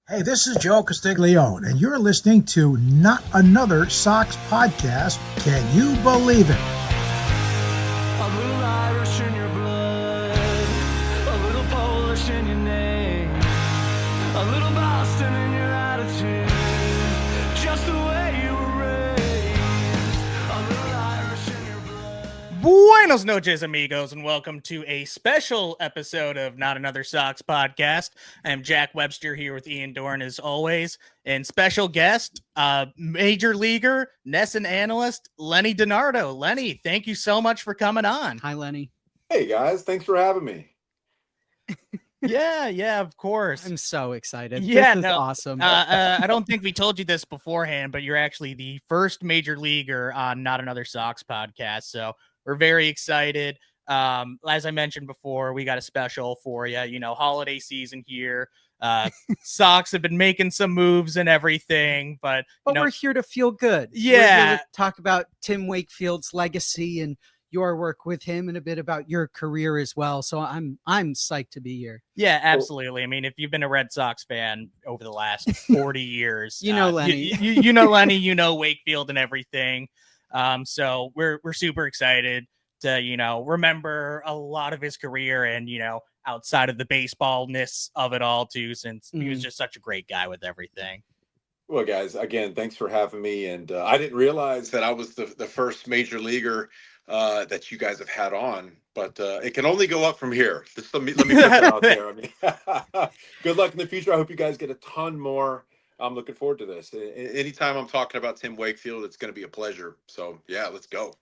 Hey, this is Joe Castiglione, and you're listening to Not Another Sox Podcast. Can you believe it? A little Irish in your blood, a little Polish in your name, a little Boston in your attitude, just the way you were raised. A little Irish in your blood. Buenos noches, amigos, and welcome to a special episode of Not Another Sox Podcast. I'm Jack Webster here with Ian Dorn as always, and special guest, major leaguer, NESN analyst, Lenny DiNardo. Lenny, thank you so much for coming on. Hi, Lenny. Hey guys, thanks for having me. Yeah, of course. I'm so excited. Yeah, this is no, awesome. I don't think we told you this beforehand, but you're actually the first major leaguer on Not Another Sox Podcast, so we're very excited. As I mentioned before, we got a special for you. You know, holiday season here. Sox have been making some moves and everything, but we're here to feel good. Yeah. We're here to talk about Tim Wakefield's legacy and your work with him, and a bit about your career as well. So I'm psyched to be here. Yeah, absolutely. I mean, if you've been a Red Sox fan over the last 40 years, you know Lenny. You know Lenny, you know Wakefield and everything. So we're super excited to, remember a lot of his career and, outside of the baseballness of it all too, since he was just such a great guy with everything. Well, guys, again, thanks for having me. And I didn't realize that I was the first major leaguer that you guys have had on, but it can only go up from here. Just let me put that out there. I mean, good luck in the future. I hope you guys get a ton more. I'm looking forward to this. Anytime I'm talking about Tim Wakefield, it's going to be a pleasure. So yeah, let's go.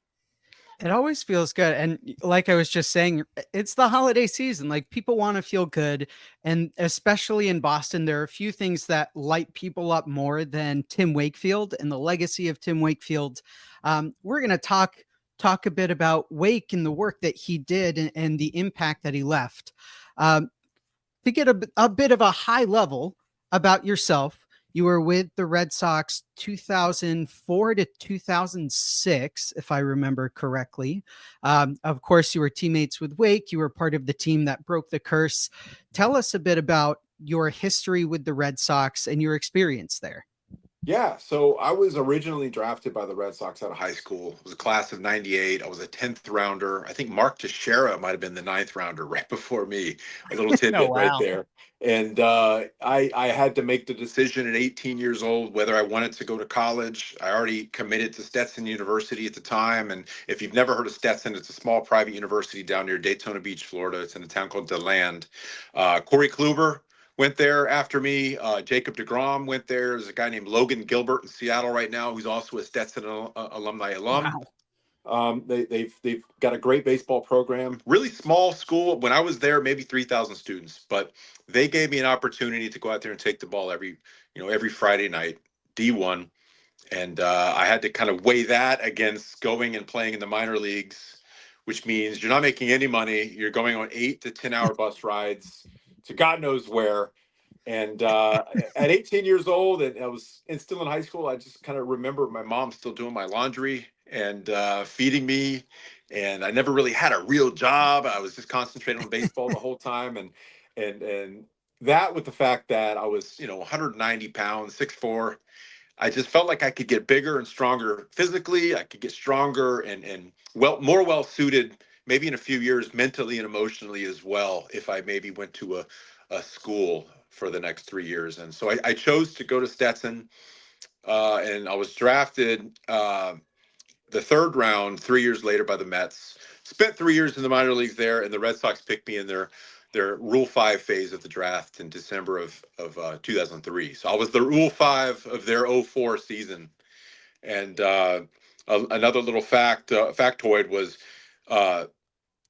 It always feels good. And like I was just saying, it's the holiday season. Like, people want to feel good. And especially in Boston, there are a few things that light people up more than Tim Wakefield and the legacy of Tim Wakefield. We're going to talk a bit about Wake and the work that he did and the impact that he left. To get a bit of a high level about yourself, you were with the Red Sox 2004 to 2006, if I remember correctly. Of course, you were teammates with Wake. You were part of the team that broke the curse. Tell us a bit about your history with the Red Sox and your experience there. Yeah, so I was originally drafted by the Red Sox out of high school. It was a class of 98. I was a 10th rounder. I think Mark Teixeira might have been the 9th rounder right before me. A little tidbit right there. And I had to make the decision at 18 years old whether I wanted to go to college. I already committed to Stetson University at the time. And if you've never heard of Stetson, it's a small private university down near Daytona Beach, Florida. It's in a town called DeLand. Corey Kluber went there after me. Jacob deGrom went there. There's a guy named Logan Gilbert in Seattle right now who's also a Stetson alum. Wow. They've got a great baseball program. Really small school. When I was there, maybe 3,000 students, but they gave me an opportunity to go out there and take the ball every Friday night, D1, and I had to kind of weigh that against going and playing in the minor leagues, which means you're not making any money. You're going on 8 to 10 hour bus rides to God knows where. And at 18 years old, and I was still in high school, I just kind of remember my mom still doing my laundry and feeding me. And I never really had a real job. I was just concentrating on baseball the whole time. And that, with the fact that I was, 190 pounds, 6'4", I just felt like I could get bigger and stronger physically. I could get stronger and more well suited, maybe in a few years, mentally and emotionally as well, if I maybe went to a school for the next 3 years. And so I chose to go to Stetson, and I was drafted the 3rd round 3 years later by the Mets. Spent 3 years in the minor leagues there, and the Red Sox picked me in their Rule 5 phase of the draft in December of 2003. So I was the Rule 5 of their 04 season. And another little factoid was,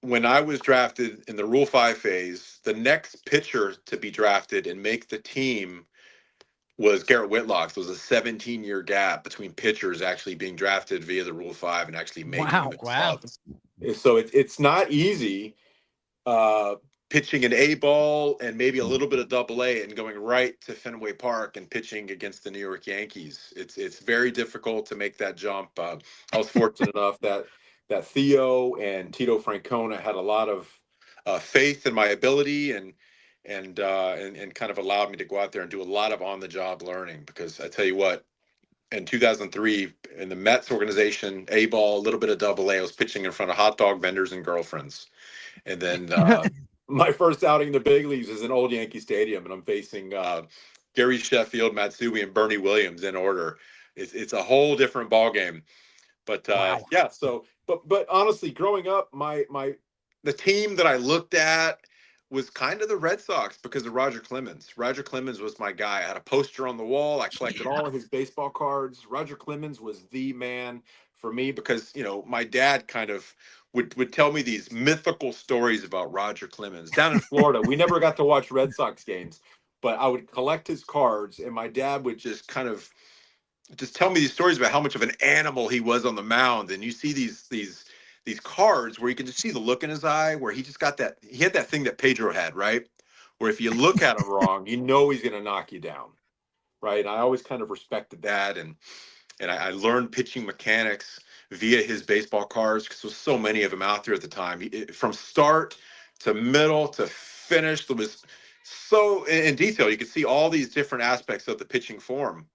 when I was drafted in the Rule 5 phase, the next pitcher to be drafted and make the team was Garrett Whitlock. So there was a 17-year gap between pitchers actually being drafted via the Rule 5 and actually making it. Wow. So it's not easy pitching an A ball and maybe a little bit of Double A and going right to Fenway Park and pitching against the New York Yankees. It's very difficult to make that jump. I was fortunate enough that Theo and Tito Francona had a lot of faith in my ability, and and kind of allowed me to go out there and do a lot of on the job learning. Because I tell you what, in 2003 in the Mets organization, A ball, a little bit of double A, I was pitching in front of hot dog vendors and girlfriends. And then my first outing in the big leagues is in Old Yankee Stadium, and I'm facing Gary Sheffield, Matsui, and Bernie Williams in order. It's a whole different ball game. But Wow. yeah, so but honestly, growing up, the team that I looked at was kind of the Red Sox because of Roger Clemens. Roger Clemens was my guy. I had a poster on the wall. I collected all of his baseball cards. Roger Clemens was the man for me because, you know, my dad kind of would tell me these mythical stories about Roger Clemens. Down in Florida, we never got to watch Red Sox games, but I would collect his cards, and my dad would just kind of just tell me these stories about how much of an animal he was on the mound. And you see these cards where you can just see the look in his eye, where he just got that, he had that thing that Pedro had, right? Where if you look at him wrong, you know he's going to knock you down, right? And I always kind of respected that, and I learned pitching mechanics via his baseball cards because there was so many of them out there at the time. From start to middle to finish, there was so in detail. You could see all these different aspects of the pitching form.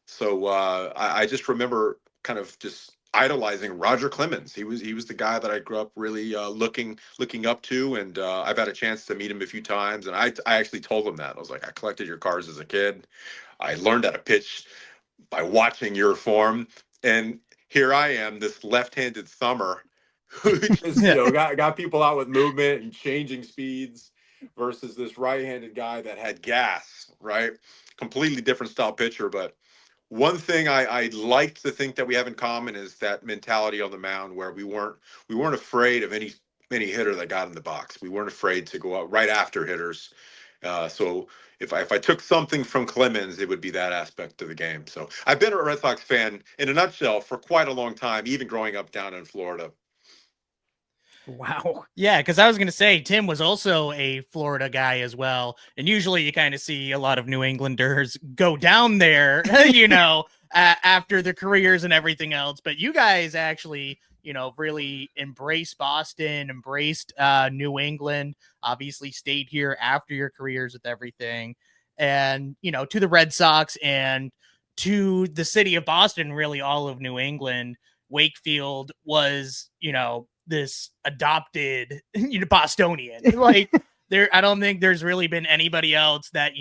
So I just remember kind of just idolizing Roger Clemens. He was the guy that I grew up really looking up to, and I've had a chance to meet him a few times. And I actually told him that I was like, I collected your cards as a kid. I learned how to pitch by watching your form, and here I am, this left-handed thumber who just got people out with movement and changing speeds versus this right-handed guy that had gas, right? Completely different style pitcher, but one thing I like to think that we have in common is that mentality on the mound where we weren't afraid of any hitter that got in the box. We weren't afraid to go out right after hitters. So if I took something from Clemens, it would be that aspect of the game. So I've been a Red Sox fan in a nutshell for quite a long time, even growing up down in Florida. Wow. Yeah, because I was going to say Tim was also a Florida guy as well. And usually you kind of see a lot of New Englanders go down there, after their careers and everything else. But you guys actually, really embraced Boston, embraced New England, obviously stayed here after your careers with everything. And, to the Red Sox and to the city of Boston, really all of New England, Wakefield was, this adopted Bostonian. Like I don't think there's really been anybody else that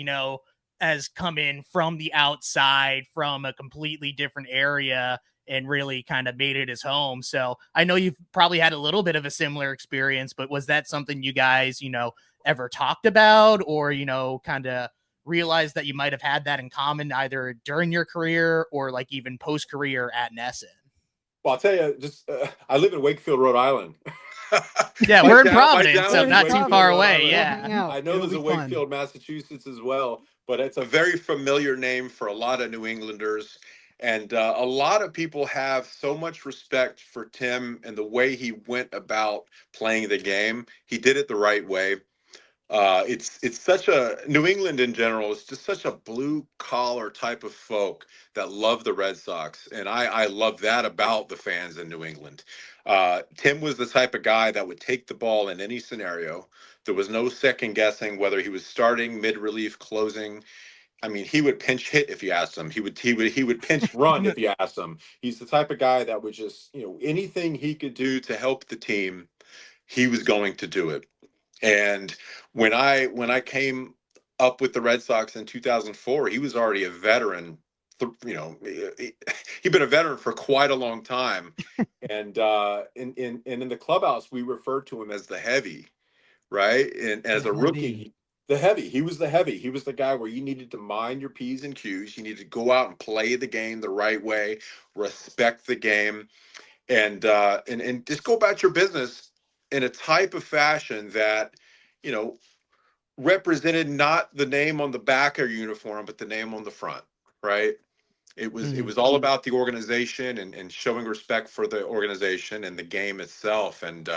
has come in from the outside, from a completely different area, and really kind of made it his home. So I know you've probably had a little bit of a similar experience, but was that something you guys ever talked about, or kind of realized that you might have had that in common either during your career or like even post career at NESN? Well, I'll tell you, just I live in Wakefield, Rhode Island. Yeah, we're in Providence, so not too far away. Yeah, I know there's a Wakefield, Massachusetts as well, but it's a very familiar name for a lot of New Englanders. And a lot of people have so much respect for Tim and the way he went about playing the game. He did it the right way. It's such a New England in general is just such a blue collar type of folk that love the Red Sox, and I love that about the fans in New England. Tim was the type of guy that would take the ball in any scenario. There was no second guessing whether he was starting, mid relief, closing. I mean, he would pinch hit if you asked him. He would pinch run if you asked him. He's the type of guy that would just anything he could do to help the team, he was going to do it. And when I came up with the Red Sox in 2004, he was already a veteran. He'd been a veteran for quite a long time. And in the clubhouse, we referred to him as the heavy, right? And as a rookie, the heavy. He was the heavy. He was the guy where you needed to mind your P's and Q's. You needed to go out and play the game the right way, respect the game, and just go about your business in a type of fashion that, represented not the name on the back of your uniform, but the name on the front, right? It was all about the organization and showing respect for the organization and the game itself. And,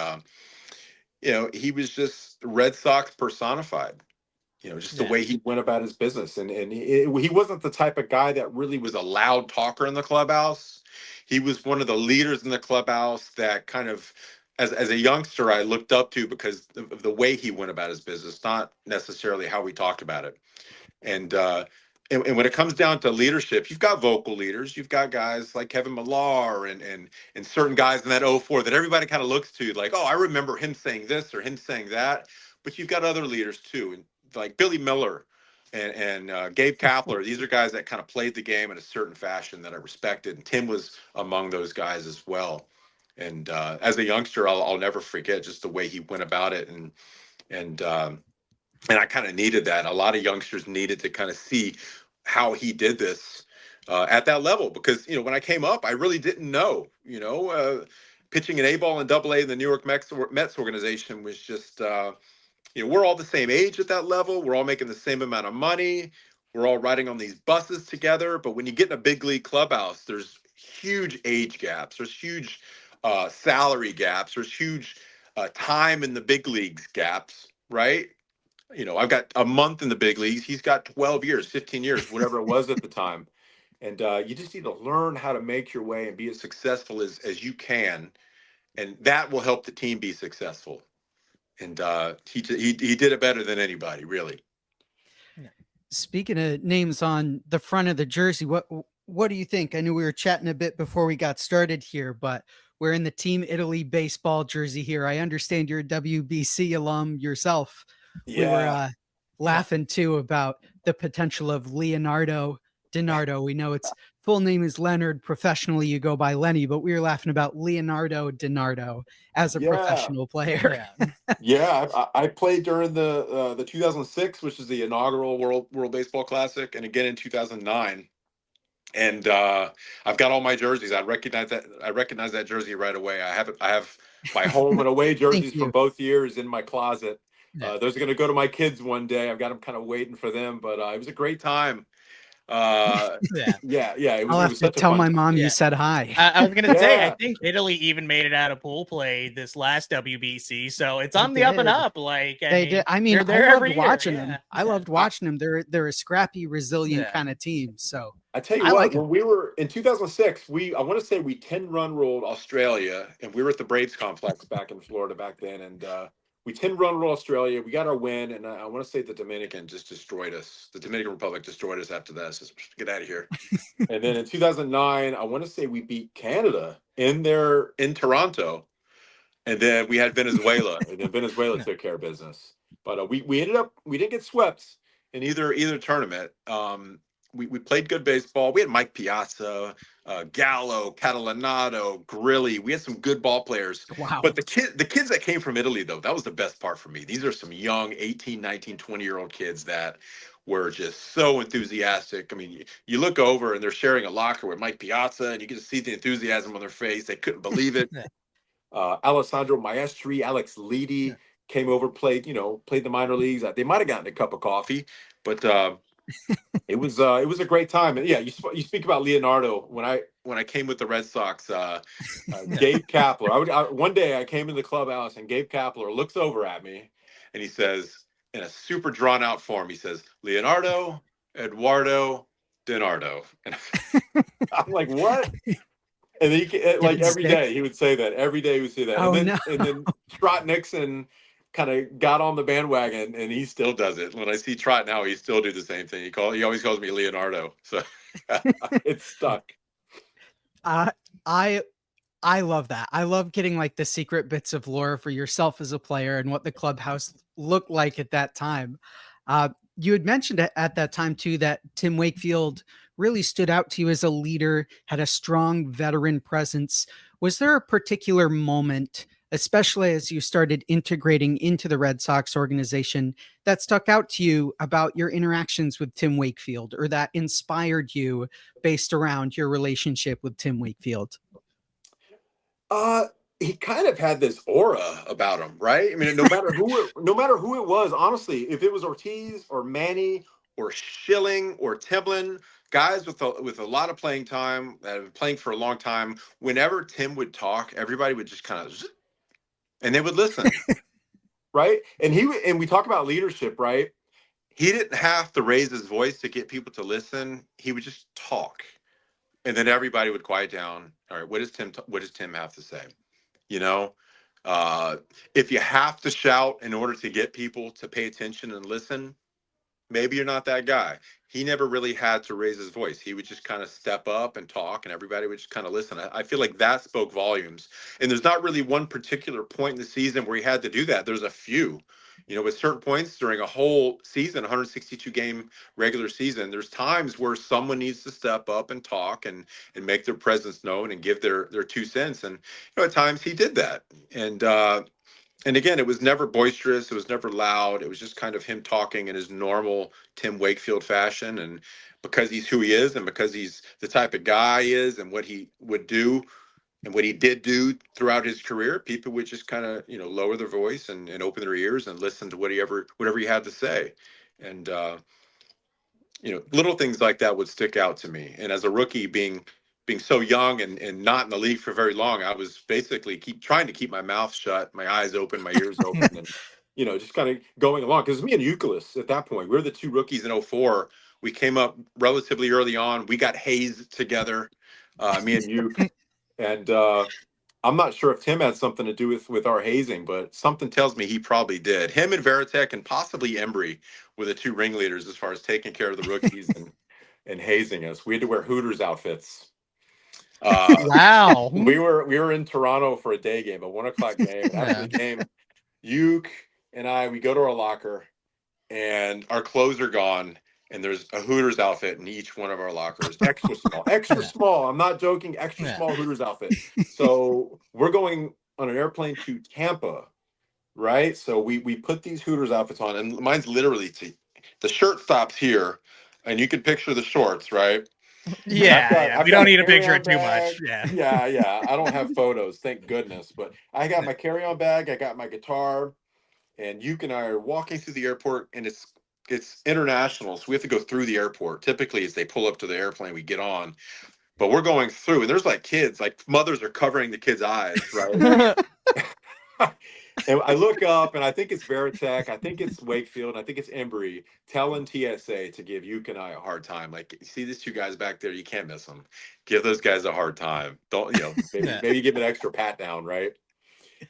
he was just Red Sox personified, just the way he went about his business. And he wasn't the type of guy that really was a loud talker in the clubhouse. He was one of the leaders in the clubhouse that kind of as a youngster, I looked up to because of the way he went about his business, not necessarily how we talked about it. And and when it comes down to leadership, you've got vocal leaders, you've got guys like Kevin Millar and certain guys in that '04 that everybody kind of looks to, like, oh, I remember him saying this or him saying that. But you've got other leaders too, and like Billy Miller and Gabe Kapler. These are guys that kind of played the game in a certain fashion that I respected, and Tim was among those guys as well. And as a youngster, I'll never forget just the way he went about it, and and I kind of needed that. A lot of youngsters needed to kind of see how he did this at that level, because when I came up, I really didn't know. Pitching an A ball and Double A in the New York Mets organization was just we're all the same age at that level. We're all making the same amount of money. We're all riding on these buses together. But when you get in a big league clubhouse, there's huge age gaps. There's huge salary gaps. There's huge time in the big leagues gaps, right? I've got a month in the big leagues. He's got 12 years, 15 years, whatever it was at the time. And you just need to learn how to make your way and be as successful as you can. And that will help the team be successful. And he did it better than anybody, really. Speaking of names on the front of the jersey, what do you think? I knew we were chatting a bit before we got started here, but we're in the Team Italy baseball jersey here. I understand you're a WBC alum yourself. Yeah. We were laughing too about the potential of Leonardo DiNardo. We know its full name is Leonard. Professionally, you go by Lenny, but we were laughing about Leonardo DiNardo as a professional player. Yeah, I played during the 2006, which is the inaugural World Baseball Classic, and again in 2009. And I've got all my jerseys. I recognize that jersey right away. I have my home and away jerseys from both years in my closet. Those are going to go to my kids one day. I've got them kind of waiting for them, but it was a great time. Yeah. It was, I'll have to tell my mom you said hi. I was gonna say, I think Italy even made it out of pool play this last WBC, so it's on the up and up. Like they did. I mean, I loved watching them. I loved watching them. They're a scrappy, resilient kind of team. So I tell you what, when we were in 2006, I want to say we 10-run rolled Australia, and we were at the Braves complex back in Florida back then, and we 10-run rolled Australia. We got our win, and I want to say the Dominican just destroyed us. The Dominican Republic destroyed us after that. So get out of here. And then in 2009, I want to say we beat Canada in Toronto, and then we had Venezuela, and then Venezuela took care of business. But we didn't get swept in either tournament. We played good baseball. We had Mike Piazza, Gallo, Catalanato, Grilli. We had some good ball players. Wow. But the kids that came from Italy, though, that was the best part for me. These are some young 18, 19, 20-year-old kids that were just so enthusiastic. I mean, you look over and they're sharing a locker with Mike Piazza, and you get to see the enthusiasm on their face. They couldn't believe it. Alessandro Maestri, Alex Leedy came over, played the minor leagues. They might have gotten a cup of coffee, but it was a great time. And yeah, you speak about Leonardo. When I came with the Red Sox, Gabe Kapler. One day I came in the clubhouse and Gabe Kapler looks over at me, and he says in a super drawn out form, he says, "Leonardo Eduardo DiNardo," and I'm like, what? And then every day he would say that. Every day he would say that. Oh, and then Trot Nixon kind of got on the bandwagon, and he still does it. When I see Trot now, he still do the same thing. He always calls me Leonardo. So it's stuck. I love that. I love getting like the secret bits of lore for yourself as a player and what the clubhouse looked like at that time. You had mentioned at that time too that Tim Wakefield really stood out to you as a leader, had a strong veteran presence. Was there a particular moment, especially as you started integrating into the Red Sox organization, that stuck out to you about your interactions with Tim Wakefield, or that inspired you based around your relationship with Tim Wakefield? He kind of had this aura about him, right? I mean, no matter who it was, honestly, if it was Ortiz or Manny or Schilling or Timlin, guys with a lot of playing time that have been playing for a long time, whenever Tim would talk, everybody would just kind of, and they would listen, right? And we talk about leadership, right? He didn't have to raise his voice to get people to listen. He would just talk, and then everybody would quiet down. All right, what does Tim have to say? If you have to shout in order to get people to pay attention and listen, maybe you're not that guy. He never really had to raise his voice. He would just kind of step up and talk, and everybody would just kind of listen. I feel like that spoke volumes. And there's not really one particular point in the season where he had to do that. There's a few, with certain points during a whole season, 162 game regular season. There's times where someone needs to step up and talk and make their presence known and give their 2 cents. And at times he did that. And again, it was never boisterous. It was never loud. It was just kind of him talking in his normal Tim Wakefield fashion. And because he's who he is, and because he's the type of guy he is, and what he would do, and what he did do throughout his career, people would just kind of, lower their voice and open their ears and listen to whatever he had to say. And little things like that would stick out to me. And as a rookie, being so young and not in the league for very long, I was basically trying to keep my mouth shut, my eyes open, my ears open, and just kind of going along. Because me and Euclid at that point, we were the two rookies in '04. We came up relatively early on. We got hazed together, me and Euc. And I'm not sure if Tim had something to do with our hazing, but something tells me he probably did. Him and Veritek and possibly Embry were the two ringleaders as far as taking care of the rookies and hazing us. We had to wear Hooters outfits. Wow. We were in Toronto for a day game, a 1:00 game. After the game, Uke and we go to our locker, and our clothes are gone, and there's a Hooters outfit in each one of our lockers. Extra small, extra small. I'm not joking. Extra small Hooters outfit. So we're going on an airplane to Tampa, right? So we put these Hooters outfits on, and mine's literally the shirt stops here, and you can picture the shorts, right? Yeah, we don't need a picture of too much. Yeah. I don't have photos, thank goodness. But I got my carry-on bag, I got my guitar, and Yuke and I are walking through the airport, and it's international, so we have to go through the airport. Typically, as they pull up to the airplane, we get on, but we're going through, and there's like kids, like mothers are covering the kids' eyes, right? And I look up, and I think it's Veritek, I think it's Wakefield, I think it's Embry telling TSA to give Yuke and I a hard time. Like, you see these two guys back there, you can't miss them. Give those guys a hard time. Don't, maybe give an extra pat down, right?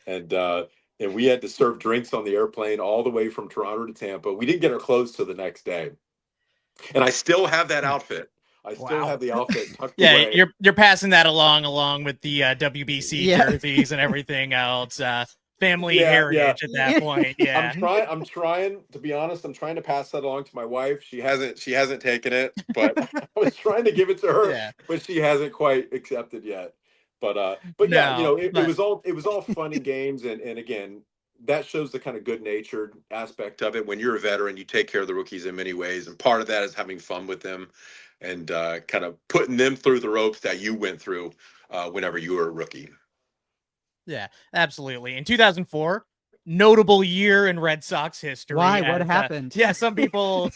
And we had to serve drinks on the airplane all the way from Toronto to Tampa. We didn't get our clothes till the next day, and I still have that outfit. I still have the outfit tucked away. You're passing that along with the WBC jerseys and everything else. Family heritage at that point. Yeah, I'm trying to be honest. I'm trying to pass that along to my wife. She hasn't taken it, but I was trying to give it to her, but she hasn't quite accepted yet. But yeah, it was all fun and games, and again, that shows the kind of good-natured aspect of it. When you're a veteran, you take care of the rookies in many ways, and part of that is having fun with them and kind of putting them through the ropes that you went through whenever you were a rookie. Yeah, absolutely. In 2004, notable year in Red Sox history. Why? What happened? Some people,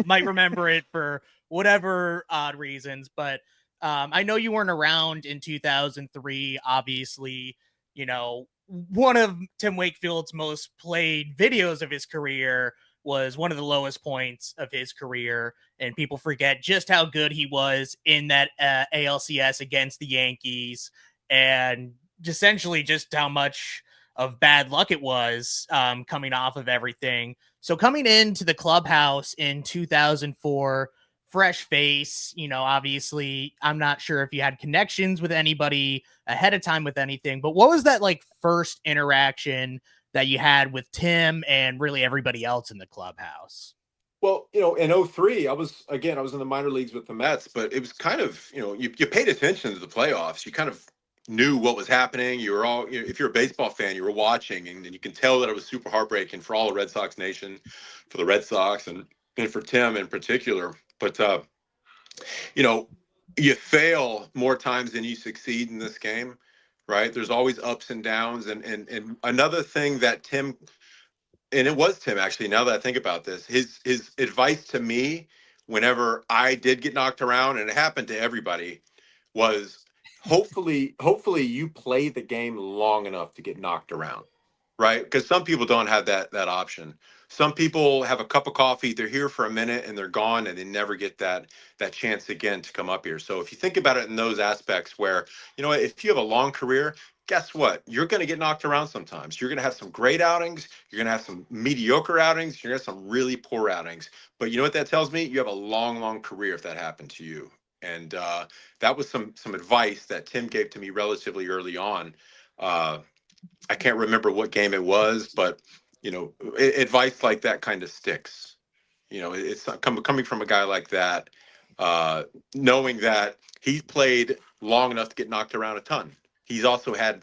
might remember it for whatever odd reasons, but I know you weren't around in 2003. Obviously, one of Tim Wakefield's most played videos of his career was one of the lowest points of his career, and people forget just how good he was in that ALCS against the Yankees, and essentially just how much of bad luck it was coming off of everything. So coming into the clubhouse in 2004, fresh face, obviously I'm not sure if you had connections with anybody ahead of time with anything, but what was that like first interaction that you had with Tim and really everybody else in the clubhouse? Well, in '03, I was in the minor leagues with the Mets, but it was kind of, you paid attention to the playoffs. You kind of knew what was happening. You were all, if you're a baseball fan, you were watching, and you can tell that it was super heartbreaking for all of Red Sox Nation, for the Red Sox, and for Tim in particular. But you fail more times than you succeed in this game, right? There's always ups and downs, and another thing that Tim, and it was Tim actually, now that I think about this, his advice to me whenever I did get knocked around, and it happened to everybody, was hopefully you play the game long enough to get knocked around, right? Because some people don't have that option. some people have a cup of coffee, they're here for a minute and they're gone, and they never get that chance again to come up here. So if you think about it in those aspects where, you know, if you have a long career, guess what? You're going to get knocked around sometimes. You're going to have some great outings. You're going to have some mediocre outings. You're going to have some really poor outings. But you know what that tells me? You have a long, long career if that happened to you. And that was some advice that Tim gave to me relatively early on. I can't remember what game it was, but you know, advice like that kind of sticks. You know, it's coming from a guy like that, knowing that he's played long enough to get knocked around a ton. He's also had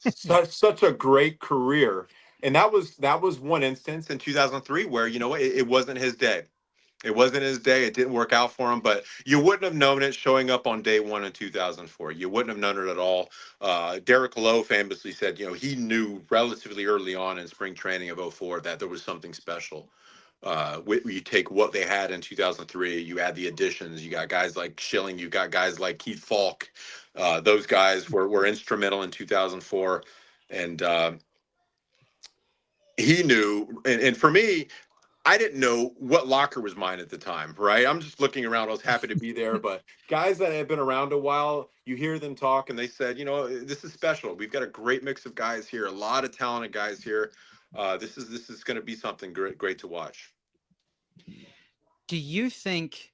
such a great career, and that was one instance in 2003 where, you know, it wasn't his day. It wasn't his day. It didn't work out for him, but you wouldn't have known it showing up on day one in 2004. You wouldn't have known it at all. Derek Lowe famously said, you know, he knew relatively early on in spring training of '04 that there was something special. You take what they had in 2003, you add the additions, you got guys like Schilling, you got guys like Keith Falk. Those guys were instrumental in 2004. And he knew, and for me, I didn't know what locker was mine at the time, right? I'm just looking around. I was happy to be there, but guys that have been around a while, you hear them talk and they said, you know, this is special. We've got a great mix of guys here, a lot of talented guys here. This is going to be something great to watch. Do you think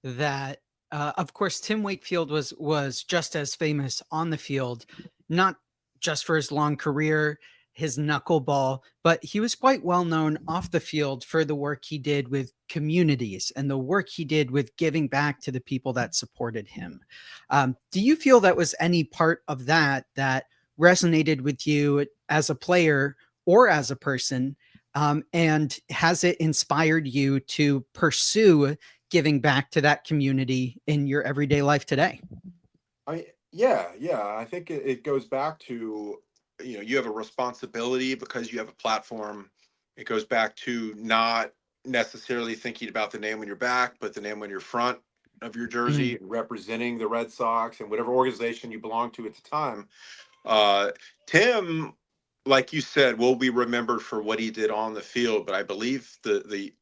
that, of course, Tim Wakefield was just as famous on the field, not just for his long career, his knuckleball, but he was quite well known off the field for the work he did with communities and the work he did with giving back to the people that supported him. Do you feel that was any part of that resonated with you as a player or as a person? And has it inspired you to pursue giving back to that community in your everyday life today? Yeah. I think it goes back to, you know, you have a responsibility because you have a platform. It goes back to not necessarily thinking about the name on your back, but the name on your front of your jersey, representing the Red Sox and whatever organization you belong to at the time. Tim, like you said, will be remembered for what he did on the field, but I believe the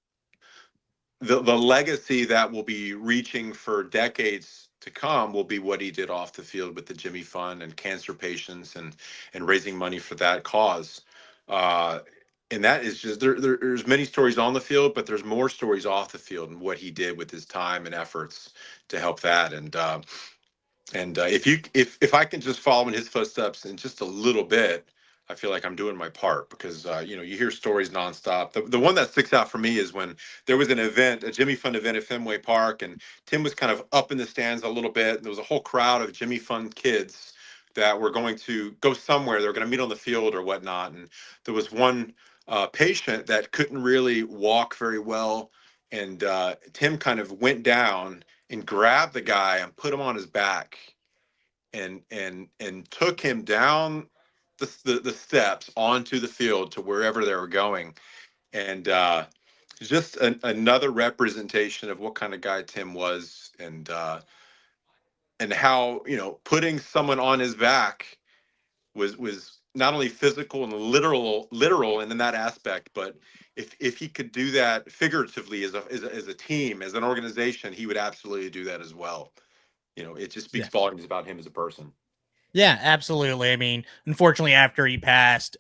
legacy that will be reaching for decades to come will be what he did off the field with the Jimmy Fund and cancer patients and raising money for that cause. And that is just there's many stories on the field, but there's more stories off the field and what he did with his time and efforts to help that. And if I can just follow in his footsteps in just a little bit, I feel like I'm doing my part because you know, you hear stories nonstop. The one that sticks out for me is when there was an event, a Jimmy Fund event at Fenway Park, and Tim was kind of up in the stands a little bit. And there was a whole crowd of Jimmy Fund kids that were going to go somewhere. They were going to meet on the field or whatnot. And there was one patient that couldn't really walk very well, and Tim kind of went down and grabbed the guy and put him on his back and took him down the steps onto the field to wherever they were going. And just another representation of what kind of guy Tim was, and how, you know, putting someone on his back was not only physical and literal and in that aspect, but if he could do that figuratively as a team, as an organization, he would absolutely do that as well. You know, it just speaks volumes about him as a person. Yeah, absolutely. I mean, unfortunately, after he passed,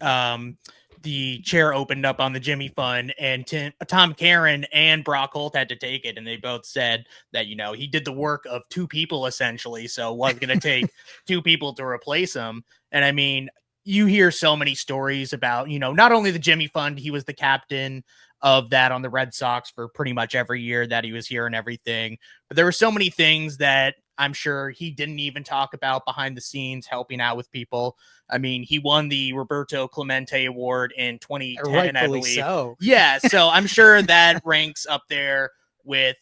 the chair opened up on the Jimmy Fund, and Tom Caron and Brock Holt had to take it. And they both said that, you know, he did the work of two people essentially. So it wasn't going to take two people to replace him. And I mean, you hear so many stories about, you know, not only the Jimmy Fund, he was the captain of that on the Red Sox for pretty much every year that he was here and everything. But there were so many things that I'm sure he didn't even talk about behind the scenes, helping out with people. I mean, he won the Roberto Clemente Award in 2010, Rightfully I believe. So. Yeah, so I'm sure that ranks up there with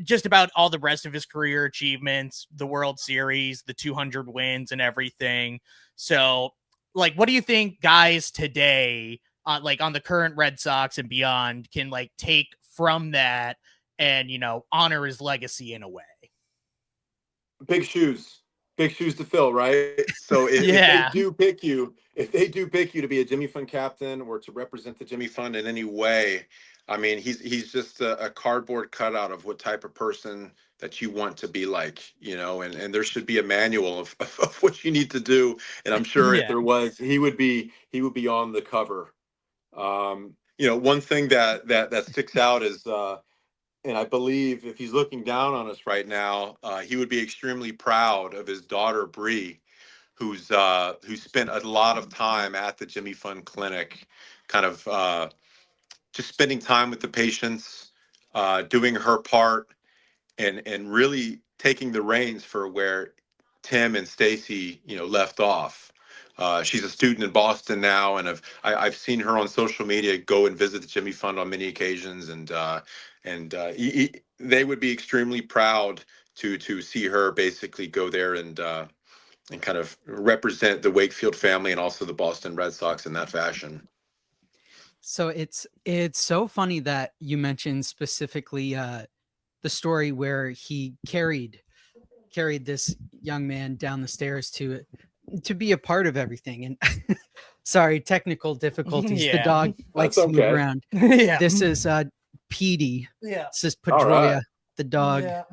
just about all the rest of his career achievements, the World Series, the 200 wins and everything. So, like, what do you think guys today, like on the current Red Sox and beyond, can like take from that and, you know, honor his legacy in a way? Big shoes, big shoes to fill, right? So if they Yeah. do pick you, to be a Jimmy Fund captain or to represent the Jimmy Fund in any way, I mean, he's just a cardboard cutout of what type of person that you want to be like, and there should be a manual of what you need to do. And I'm sure if Yeah. there was, he would be on the cover. One thing that sticks out is, and I believe if he's looking down on us right now, he would be extremely proud of his daughter Bree, who spent a lot of time at the Jimmy Fund Clinic, kind of just spending time with the patients, doing her part, and really taking the reins for where Tim and Stacy, left off. She's a student in Boston now, and I've seen her on social media go and visit the Jimmy Fund on many occasions, and they would be extremely proud to see her basically go there and kind of represent the Wakefield family and also the Boston Red Sox in that fashion. So it's so funny that you mentioned specifically the story where he carried this young man down the stairs to be a part of everything. And sorry, technical difficulties. The Yeah. dog likes That's to move okay. around. Yeah. This is Petey. Yeah. This is All Pedroia, right. the dog. Yeah.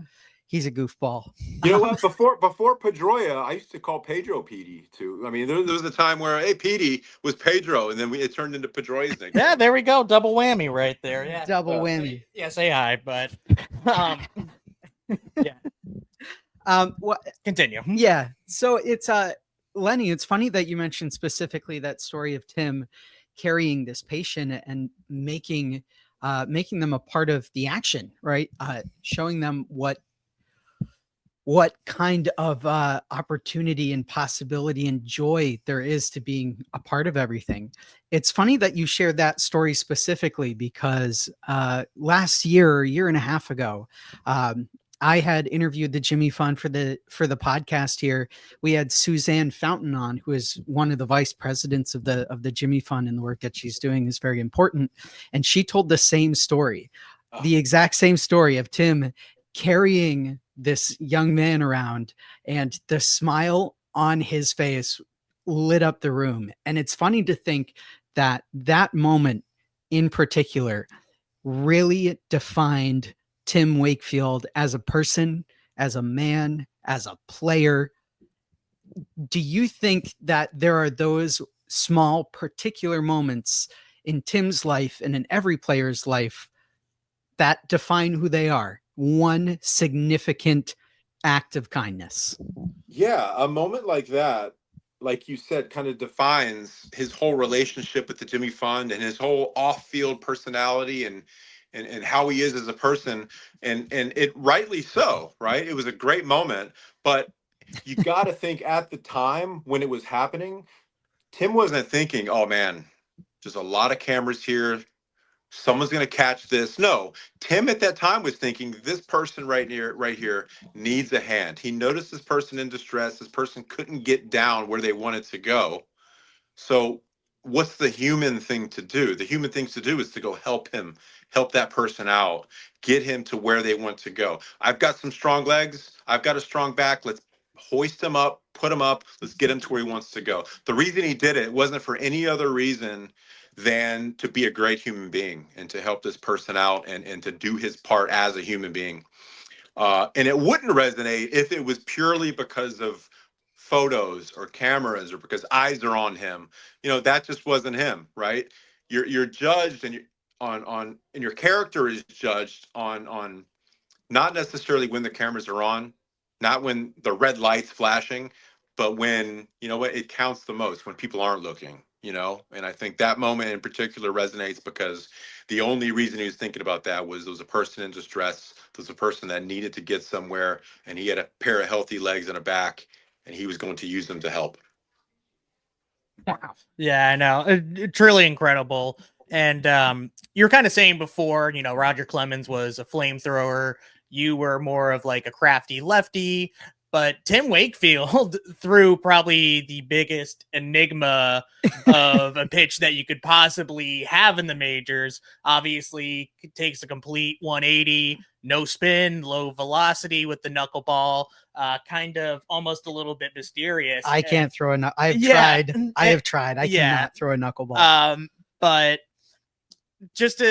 He's a goofball. You know what? Before Pedroia, I used to call Pedro Petey too. I mean, there was a time where Petey was Pedro, and then it turned into Pedroia's nickname. Yeah, there we go. Double whammy right there. Yeah. Double whammy. Yeah, say hi, but yeah. What? Continue. Yeah. So it's Lenny, it's funny that you mentioned specifically that story of Tim carrying this patient and making them a part of the action, right? Showing them what kind of opportunity and possibility and joy there is to being a part of everything. It's funny that you shared that story specifically because last year, a year and a half ago, I had interviewed the Jimmy Fund for the podcast here. We had Suzanne Fountain on, who is one of the vice presidents of the Jimmy Fund, and the work that she's doing is very important. And she told the same story, the exact same story of Tim carrying this young man around, and the smile on his face lit up the room. And it's funny to think that that moment in particular really defined Tim Wakefield as a person, as a man, as a player. Do you think that there are those small particular moments in Tim's life and in every player's life that define who they are? One significant act of kindness. Yeah, a moment like that, like you said, kind of defines his whole relationship with the Jimmy Fund and his whole off-field personality and how he is as a person, and it rightly so, right? It was a great moment, but you got to think at the time when it was happening, Tim wasn't thinking, "Oh man, there's a lot of cameras here. Someone's going to catch this." No, Tim at that time was thinking, this person right here needs a hand. He noticed this person in distress. This person couldn't get down where they wanted to go. So what's the human thing to do? The human thing to do is to go help that person out, get him to where they want to go. I've got some strong legs. I've got a strong back. Let's hoist him up, put him up. Let's get him to where he wants to go. The reason he did it wasn't for any other reason than to be a great human being and to help this person out and to do his part as a human being. And it wouldn't resonate if it was purely because of photos or cameras or because eyes are on him. That just wasn't him, right? You're judged and and your character is judged on not necessarily when the cameras are on, not when the red light's flashing, but when, it counts the most, when people aren't looking, and I think that moment in particular resonates because the only reason he was thinking about that was there was a person in distress, there was a person that needed to get somewhere, and he had a pair of healthy legs and a back, and he was going to use them to help. Wow. Yeah, I know. Truly incredible. And you were kind of saying before, Roger Clemens was a flamethrower. You were more of like a crafty lefty. But Tim Wakefield threw probably the biggest enigma of a pitch that you could possibly have in the majors. Obviously, it takes a complete 180, no spin, low velocity with the knuckleball, kind of almost a little bit mysterious. I can't throw a I have tried. I cannot throw a knuckleball. But just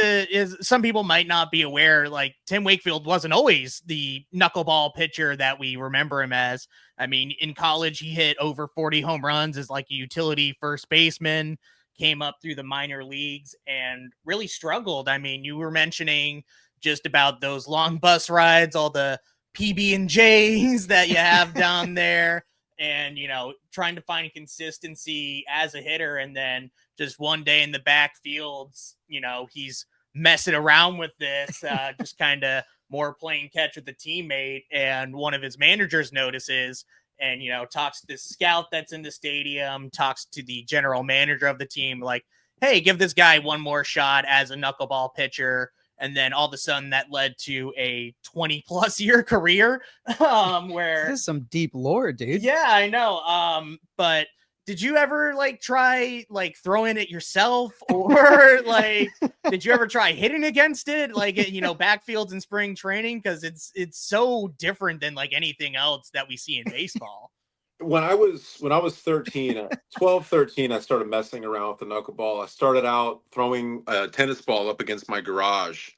some people might not be aware, like Tim Wakefield wasn't always the knuckleball pitcher that we remember him as. I mean, in college, he hit over 40 home runs as like a utility first baseman, came up through the minor leagues and really struggled. I mean, you were mentioning just about those long bus rides, all the PB&Js that you have down there, and, you know, trying to find consistency as a hitter. And then just one day in the backfields, you know, he's messing around with this, just kind of more playing catch with the teammate. And one of his managers notices and, you know, talks to this scout that's in the stadium, talks to the general manager of the team, like, hey, give this guy one more shot as a knuckleball pitcher. And then all of a sudden that led to a 20+ year career, where this is some deep lore, dude. Yeah, I know. But did you ever like try like throwing it yourself, or like did you ever try hitting against it, like, you know, backfields in spring training? Because it's so different than like anything else that we see in baseball. When I was 13, 12, 13, I started messing around with the knuckleball. I started out throwing a tennis ball up against my garage.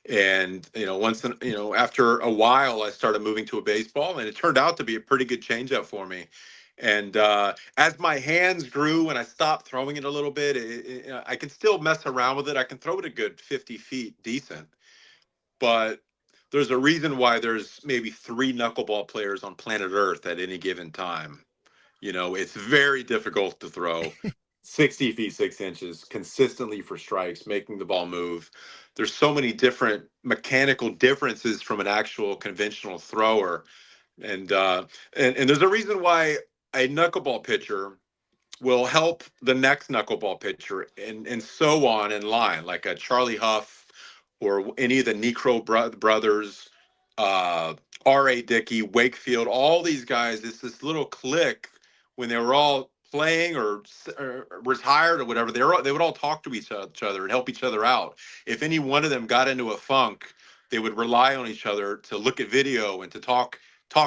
And, you know, after a while, I started moving to a baseball, and it turned out to be a pretty good changeup for me. And as my hands grew and I stopped throwing it a little bit, I can still mess around with it. I can throw it a good 50 feet decent. But there's a reason why there's maybe 3 knuckleball players on planet Earth at any given time. You know, it's very difficult to throw 60 feet 6 inches consistently for strikes, making the ball move. There's so many different mechanical differences from an actual conventional thrower. And there's a reason why a knuckleball pitcher will help the next knuckleball pitcher and so on in line, like a Charlie Huff or any of the Necro brothers, R.A. Dickey, Wakefield, all these guys. It's this little clique when they were all playing or retired or whatever. They would all talk to each other and help each other out. If any one of them got into a funk, they would rely on each other to look at video and to talk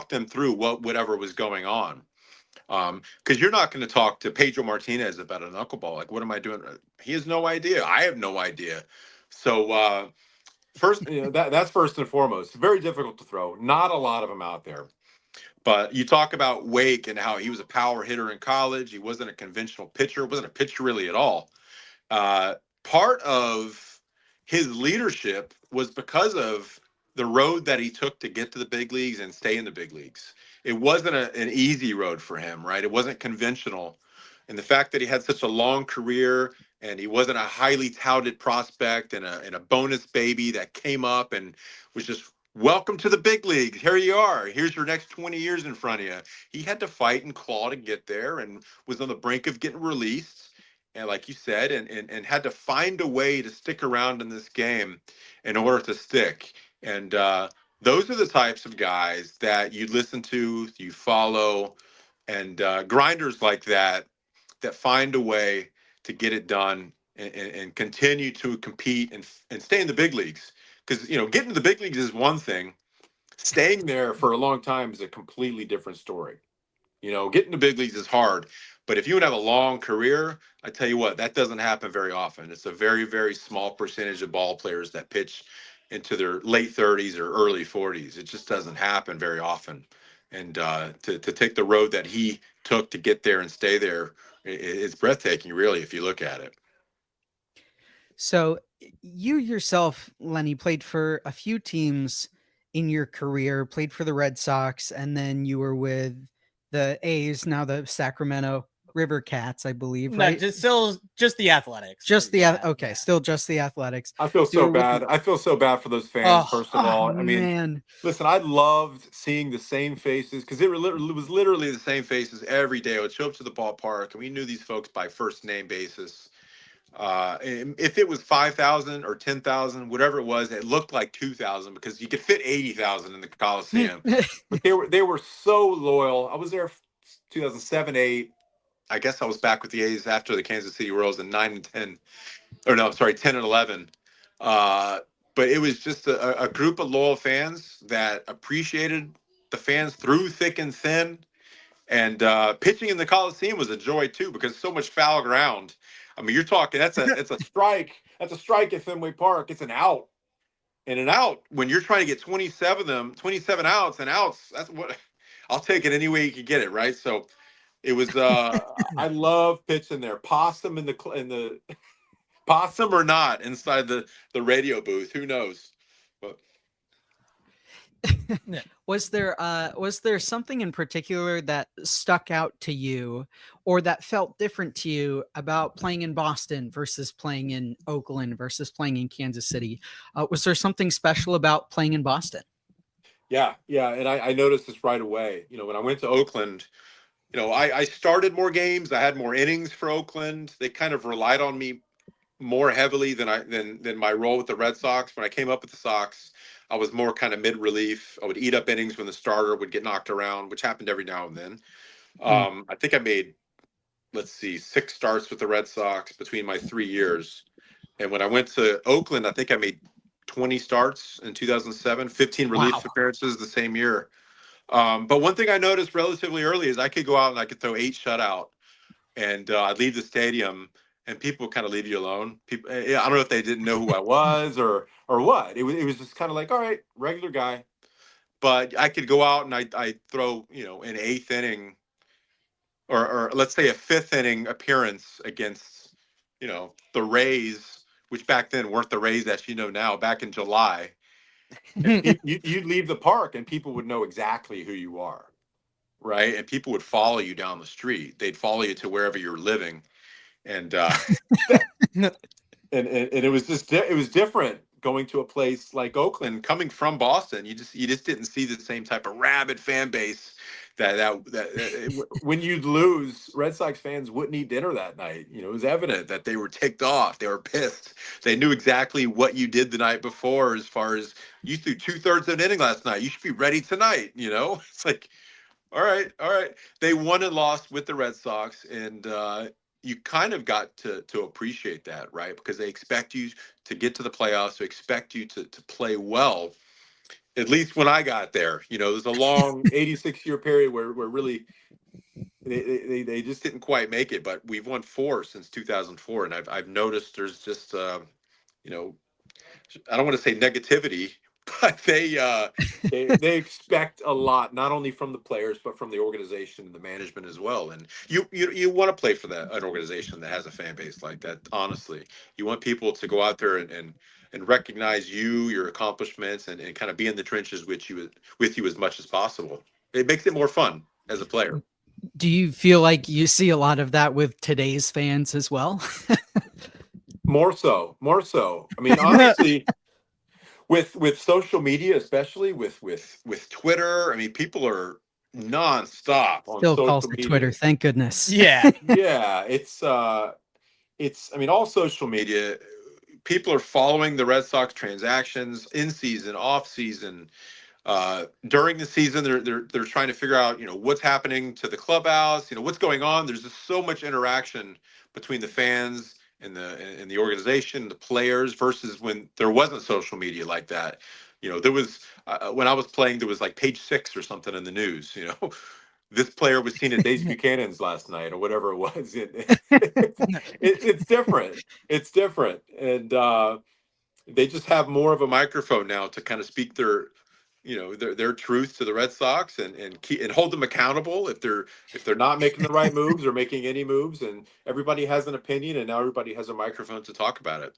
them through whatever was going on. Because you're not going to talk to Pedro Martinez about a knuckleball. Like, what am I doing? He has no idea. I have no idea. So first, you know, that's first and foremost. Very difficult to throw. Not a lot of them out there. But you talk about Wake and how he was a power hitter in college. He wasn't a conventional pitcher. Wasn't a pitcher really at all. Part of his leadership was because of the road that he took to get to the big leagues and stay in the big leagues. It wasn't an easy road for him, right? It wasn't conventional. And the fact that he had such a long career and he wasn't a highly touted prospect and a bonus baby that came up and was just, welcome to the big leagues. Here you are. Here's your next 20 years in front of you. He had to fight and claw to get there and was on the brink of getting released. And like you said, and had to find a way to stick around in this game in order to stick. And those are the types of guys that you listen to, you follow, and grinders like that find a way to get it done and continue to compete and stay in the big leagues. Because, you know, getting to the big leagues is one thing. Staying there for a long time is a completely different story. You know, getting to big leagues is hard. But if you would have a long career, I tell you what, that doesn't happen very often. It's a very, very small percentage of ball players that pitch into their late 30s or early 40s. It just doesn't happen very often. And to take the road that he took to get there and stay there, it's breathtaking, really, if you look at it. So you yourself, Lenny, played for a few teams in your career, played for the Red Sox, and then you were with the A's, now the Sacramento River Cats, I believe, right? No, just the Athletics. Still just the Athletics. I feel so bad. I feel so bad for those fans, first of all. I mean, man. Listen, I loved seeing the same faces because it was literally the same faces every day. I would show up to the ballpark, and we knew these folks by first name basis. If it was 5,000 or 10,000, whatever it was, it looked like 2,000 because you could fit 80,000 in the Coliseum. But they were so loyal. I was there 2007, 8. I guess I was back with the A's after the Kansas City Royals in 9 and 10, or no, sorry, 10 and 11. But it was just a group of loyal fans that appreciated the fans through thick and thin. And pitching in the Coliseum was a joy too because so much foul ground. I mean, you're talking it's a strike. That's a strike at Fenway Park. It's an out. And an out when you're trying to get 27 outs and outs. That's what I'll take it any way you can get it, right? So it was I love pitching there. Possum in the possum or not inside the radio booth. Who knows? But Was there something in particular that stuck out to you or that felt different to you about playing in Boston versus playing in Oakland versus playing in Kansas City? Was there something special about playing in Boston? yeah, and I noticed this right away. When I went to Oakland, I started more games. I had more innings for Oakland. They kind of relied on me more heavily than my role with the Red Sox. When I came up with the Sox, I was more kind of mid relief. I would eat up innings when the starter would get knocked around, which happened every now and then. I think I made, let's see, 6 starts with the Red Sox between my 3 years. And when I went to Oakland, I think I made 20 starts in 2007, 15 relief appearances the same year. But one thing I noticed relatively early is I could go out and I could throw 8 shutout, and I'd leave the stadium and people would kind of leave you alone. People, I don't know if they didn't know who I was or what. It was just kind of like, all right, regular guy. But I could go out and I throw an 8th inning or let's say a 5th inning appearance against the Rays, which back then weren't the Rays as you know now. Back in July, and you'd leave the park and people would know exactly who you are, right? And people would follow you down the street. They'd follow you to wherever you're living, and and it was different going to a place like Oakland. Coming from Boston, you just didn't see the same type of rabid fan base that when you'd lose, Red Sox fans wouldn't eat dinner that night. It was evident that they were ticked off. They were pissed. They knew exactly what you did the night before, as far as you threw 2/3 of an inning last night. You should be ready tonight. It's like, all right. They won and lost with the Red Sox, and you kind of got to appreciate that, right? Because they expect you to get to the playoffs, they expect you to play well. At least when I got there, there's a long 86-year period where really they just didn't quite make it. But we've won 4 since 2004, and I've noticed there's just I don't want to say negativity, but they expect a lot, not only from the players but from the organization and the management as well. And you want to play for an organization that has a fan base like that. Honestly, you want people to go out there and recognize your accomplishments and kind of be in the trenches with you as much as possible. It makes it more fun as a player. Do you feel like you see a lot of that with today's fans as well? More so. I mean, honestly, with social media, especially with Twitter, I mean, people are nonstop on Still social calls media. Twitter, thank goodness. Yeah. Yeah, it's I mean, all social media, people are following the Red Sox transactions in season, off season. During the season, they're trying to figure out, what's happening to the clubhouse, what's going on. There's just so much interaction between the fans and the organization, the players, versus when there wasn't social media like that. There was when I was playing, there was like page 6 or something in the news. This player was seen at Dace Buchanan's last night or whatever it was. It's different. It's different, and they just have more of a microphone now to kind of speak their truth to the Red Sox and hold them accountable if they're not making the right moves or making any moves. And everybody has an opinion, and now everybody has a microphone to talk about it.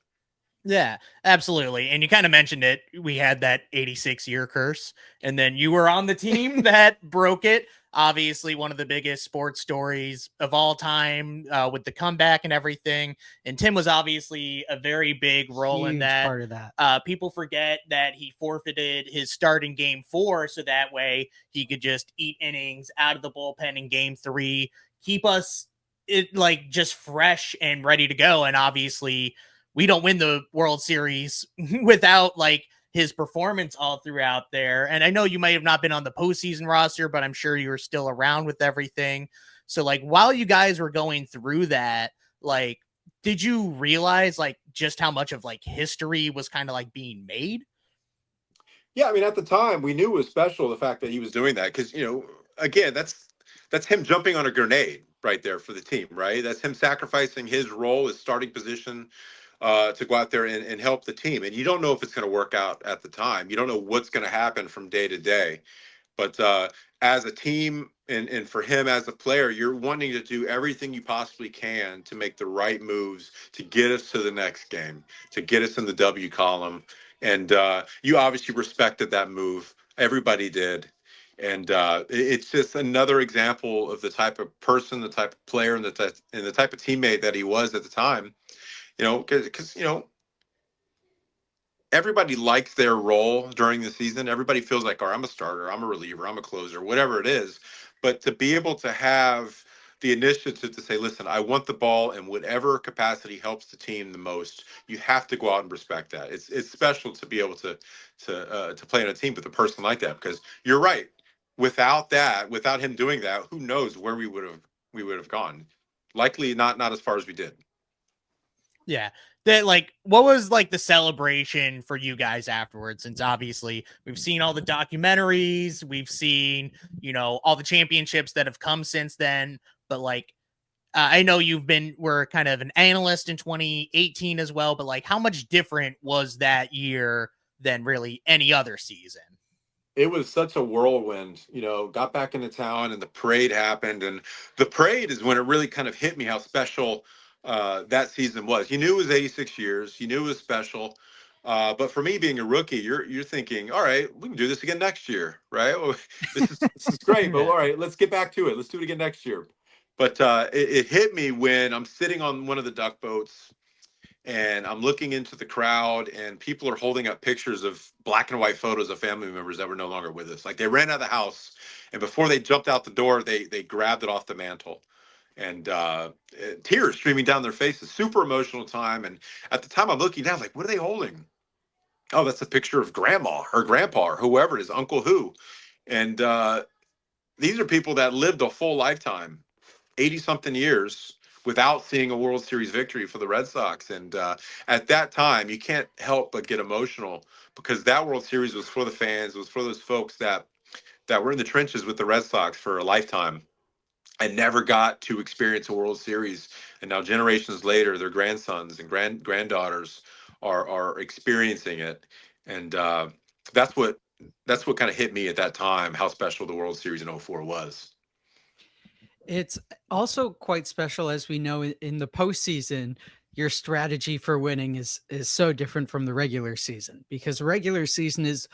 Yeah, absolutely. And you kind of mentioned it. We had that 86-year curse, and then you were on the team that broke it. Obviously, one of the biggest sports stories of all time with the comeback and everything. And Tim was obviously a very big role in that. Part of that. People forget that he forfeited his start in game 4, so that way he could just eat innings out of the bullpen in game 3, keep us it like just fresh and ready to go. And obviously we don't win the World Series without like his performance all throughout there. And I know you might have not been on the postseason roster, but I'm sure you were still around with everything. So like while you guys were going through that, like, did you realize like just how much of like history was kind of like being made? Yeah, I mean, at the time, we knew it was special the fact that he was doing that because, again, that's him jumping on a grenade right there for the team, right? That's him sacrificing his role, his starting position, to go out there and help the team. And you don't know if it's going to work out at the time. You don't know what's going to happen from day to day. But as a team and for him as a player, you're wanting to do everything you possibly can to make the right moves to get us to the next game, to get us in the W column. And you obviously respected that move. Everybody did. And it's just another example of the type of person, the type of player, and the type of teammate that he was at the time. Because everybody likes their role during the season. Everybody feels like, oh, I'm a starter, I'm a reliever, I'm a closer, whatever it is. But to be able to have the initiative to say, listen, I want the ball in whatever capacity helps the team the most, you have to go out and respect that. It's special to be able to play on a team with a person like that, because you're right. Without that, without him doing that, who knows where we would have gone? Likely not as far as we did. Yeah. That like what was like the celebration for you guys afterwards? Since obviously we've seen all the documentaries, we've seen, all the championships that have come since then, but like I know were kind of an analyst in 2018 as well, but like how much different was that year than really any other season? It was such a whirlwind, got back into town and the parade happened. And the parade is when it really kind of hit me how special that season was. You knew it was 86 years. You knew it was special. But for me being a rookie, you're thinking, all right, we can do this again next year, right? Well, this is great, but all right, let's get back to it. Let's do it again next year. But it hit me when I'm sitting on one of the duck boats and I'm looking into the crowd, and people are holding up pictures of black and white photos of family members that were no longer with us. Like they ran out of the house, and before they jumped out the door, they grabbed it off the mantle, and tears streaming down their faces. Super emotional time. And at the time, I'm looking down, like, what are they holding? Oh, that's a picture of grandma or grandpa or whoever it is, Uncle Who, and these are people that lived a full lifetime, 80 something years without seeing a World Series victory for the Red Sox. And at that time, you can't help but get emotional because that World Series was for the fans. It was for those folks that were in the trenches with the Red Sox for a lifetime and never got to experience a World Series. And now generations later, their grandsons and granddaughters are experiencing it. And that's what kind of hit me at that time, how special the World Series in '04 was. It's also quite special, as we know, in the postseason. Your strategy for winning is so different from the regular season, because regular season is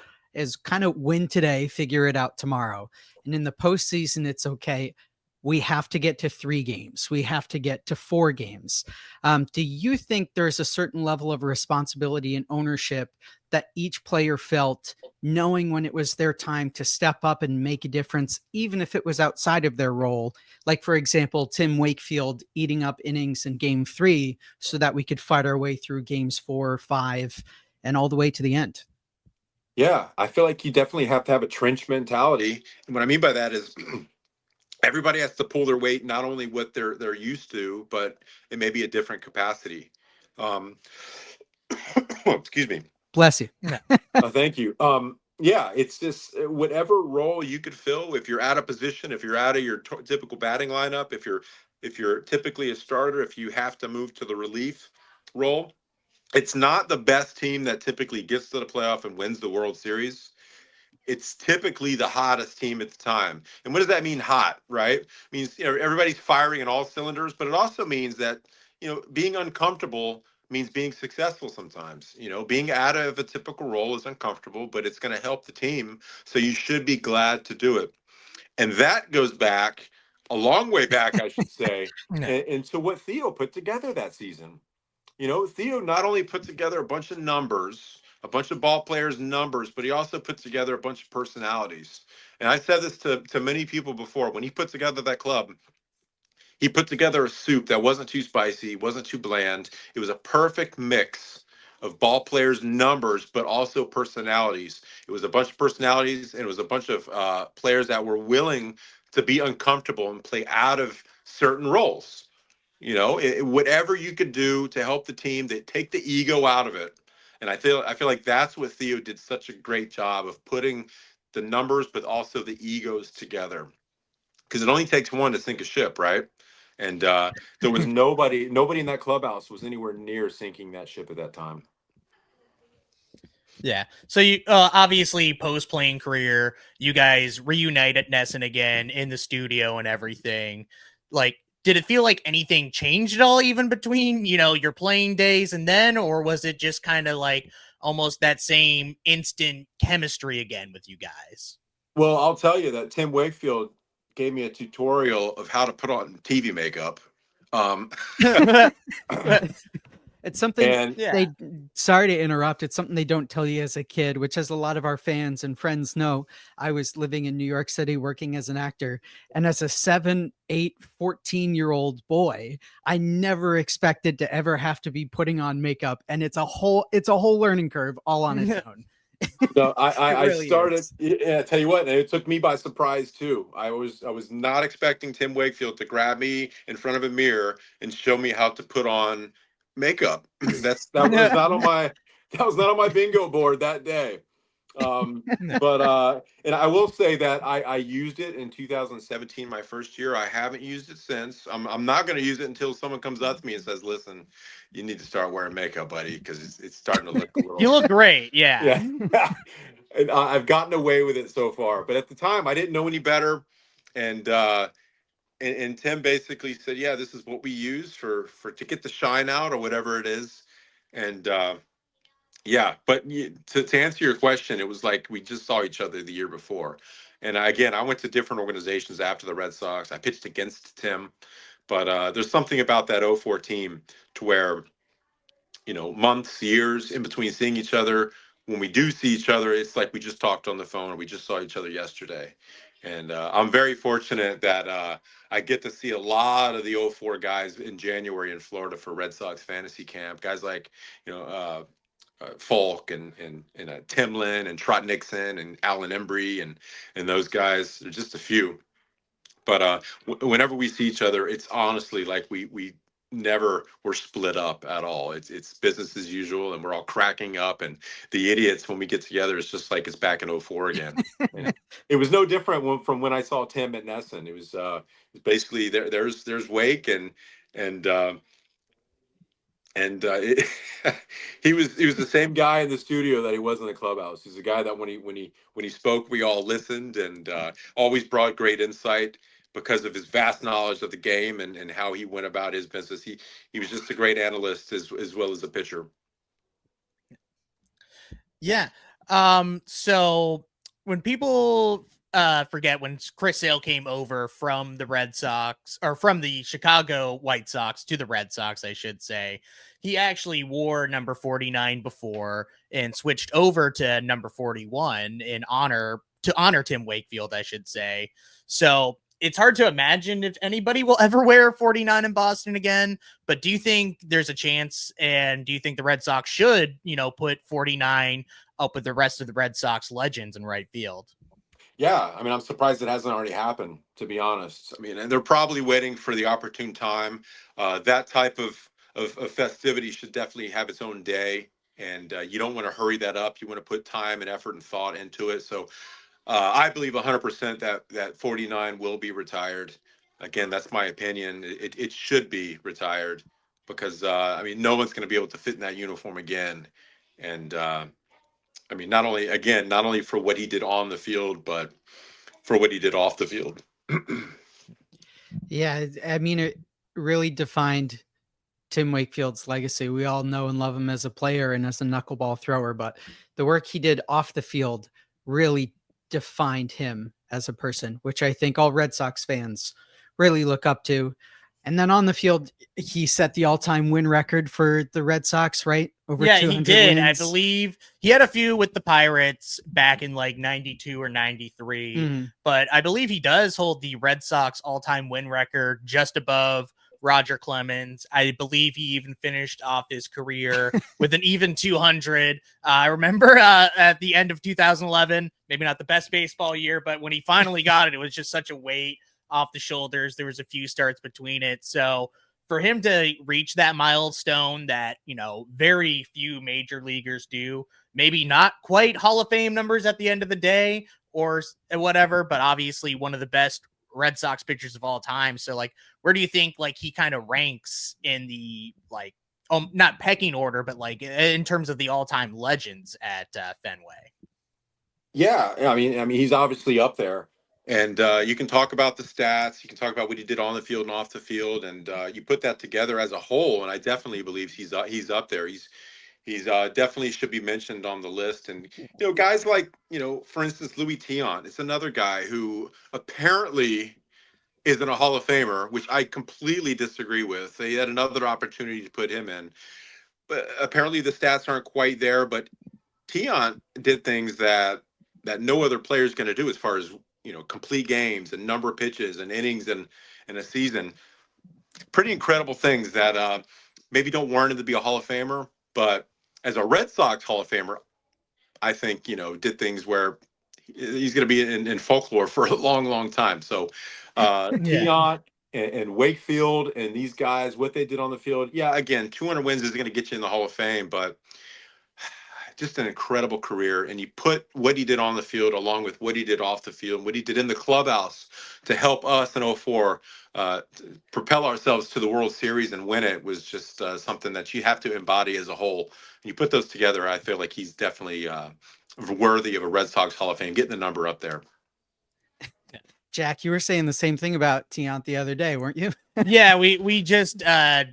kind of win today, figure it out tomorrow, and in the postseason, it's okay. We have to get to 3 games. We have to get to 4 games. Do you think there's a certain level of responsibility and ownership that each player felt, knowing when it was their time to step up and make a difference, even if it was outside of their role? Like, for example, Tim Wakefield eating up innings in game 3 so that we could fight our way through games 4, 5, and all the way to the end. Yeah, I feel like you definitely have to have a trench mentality. And what I mean by that is everybody has to pull their weight, not only what they're used to, but it may be a different capacity. Excuse me. Bless you. Thank you. Yeah, it's just whatever role you could fill. If you're out of position, if you're out of your typical batting lineup, if you're typically a starter, if you have to move to the relief role, it's not the best team that typically gets to the playoff and wins the World Series. It's typically the hottest team at the time. And what does that mean, hot, right? It means everybody's firing in all cylinders, but it also means that, being uncomfortable means being successful sometimes. Being out of a typical role is uncomfortable, but it's going to help the team. So you should be glad to do it. And that goes back a long way back, I should say, and to what Theo put together that season. Theo not only put together a bunch of numbers, a bunch of ball players' numbers, but he also put together a bunch of personalities. And I said this to many people before. When he put together that club, he put together a soup that wasn't too spicy, wasn't too bland. It was a perfect mix of ball players' numbers, but also personalities. It was a bunch of personalities, and it was a bunch of players that were willing to be uncomfortable and play out of certain roles. Whatever you could do to help the team, that take the ego out of it. And I feel like that's what Theo did such a great job of putting the numbers, but also the egos together. Because it only takes one to sink a ship, right? And there was nobody in that clubhouse was anywhere near sinking that ship at that time. Yeah. So you obviously post-playing career, you guys reunite at Nesson again in the studio and everything. Like, did it feel like anything changed at all even between, your playing days and then, or was it just kind of like almost that same instant chemistry again with you guys? Well, I'll tell you that Tim Wakefield gave me a tutorial of how to put on TV makeup. It's something and sorry to interrupt. It's something they don't tell you as a kid, which, as a lot of our fans and friends know, I was living in New York City working as an actor. And as a 7, 8, 14-year-old boy, I never expected to ever have to be putting on makeup. And it's a whole learning curve all on its own. No, I started. Yeah, I tell you what, it took me by surprise too. I was not expecting Tim Wakefield to grab me in front of a mirror and show me how to put on makeup. that was not on my bingo board that day. But and I will say that I used it in 2017, my first year. I haven't used it since. I'm not going to use it until someone comes up to me and says, "Listen, you need to start wearing makeup, buddy, because it's starting to look a little." You look great, yeah. Yeah. And I've gotten away with it so far. But at the time, I didn't know any better, and Tim basically said, "Yeah, this is what we use for to get the shine out or whatever it is," and. Yeah, but to answer your question, it was like we just saw each other the year before. And I went to different organizations after the Red Sox. I pitched against Tim, but there's something about that '04 team to where, months, years in between seeing each other. When we do see each other, it's like we just talked on the phone or we just saw each other yesterday. And I'm very fortunate that I get to see a lot of the '04 guys in January in Florida for Red Sox fantasy camp. Guys like, Falk and Timlin and Trot Nixon and Alan Embry and those guys. They're just a few. But whenever we see each other, it's honestly like we never were split up at all. It's business as usual, and we're all cracking up. And the idiots, when we get together, it's just like it's back in '04 again. It was no different from when I saw Tim at Nesson. It was basically there's Wake and he was the same guy in the studio that he was in the clubhouse. He's a guy that when he spoke, we all listened, and always brought great insight because of his vast knowledge of the game and how he went about his business. He was just a great analyst as well as a pitcher. Yeah. So when people forget, when Chris Sale came over from the Red Sox, or from the Chicago White Sox to the Red Sox, I should say, he actually wore number 49 before and switched over to number 41 to honor Tim Wakefield, I should say. So it's hard to imagine if anybody will ever wear 49 in Boston again. But do you think there's a chance, and do you think the Red Sox should, put 49 up with the rest of the Red Sox legends in right field? Yeah, I mean, I'm surprised it hasn't already happened, to be honest. I mean, and they're probably waiting for the opportune time. That type of festivity should definitely have its own day, and you don't want to hurry that up. You want to put time and effort and thought into it. So I believe 100% that 49 will be retired. Again, that's my opinion. It should be retired because, I mean, no one's going to be able to fit in that uniform again. And I mean, not only for what he did on the field, but for what he did off the field. Yeah, I mean, it really defined Tim Wakefield's legacy. We all know and love him as a player and as a knuckleball thrower, but the work he did off the field really defined him as a person, which I think all Red Sox fans really look up to. And then on the field, he set the all-time win record for the Red Sox, right? Over Yeah, 200 he did. wins. I believe he had a few with the Pirates back in like 92 or 93, but I believe he does hold the Red Sox all-time win record just above Roger Clemens. I believe he even finished off his career with an even 200. I remember at the end of 2011, maybe not the best baseball year, but when he finally got it, it was just such a weight off the shoulders. There was a few starts between it. So for him to reach that milestone that, you know, very few major leaguers do, maybe not quite Hall of Fame numbers at the end of the day or whatever, but obviously one of the best Red Sox pitchers of all time. So like, where do you think like he kind of ranks in the like, not pecking order, but like in terms of the all-time legends at Fenway? Yeah, I mean, he's obviously up there, and you can talk about the stats, you can talk about what he did on the field and off the field, and you put that together as a whole, and I definitely believe he's up there. He's definitely should be mentioned on the list, and guys like for instance, Louis Tiant. It's another guy who apparently isn't a Hall of Famer, which I completely disagree with. They had another opportunity to put him in, but apparently the stats aren't quite there. But Tiant did things that no other player is going to do as far as complete games and number of pitches and innings and in a season. Pretty incredible things that maybe don't warrant him to be a Hall of Famer, but as a Red Sox Hall of Famer, I think did things where he's going to be in folklore for a long, long time. So Tiant and Wakefield and these guys, what they did on the field, yeah, again, 200 wins is going to get you in the Hall of Fame, but just an incredible career. And you put what he did on the field along with what he did off the field, what he did in the clubhouse to help us in 04 propel ourselves to the World Series and win it was just something that you have to embody as a whole. And you put those together, I feel like he's definitely worthy of a Red Sox Hall of Fame, getting the number up there. Jack, you were saying the same thing about Tiant the other day, weren't you? Yeah, we just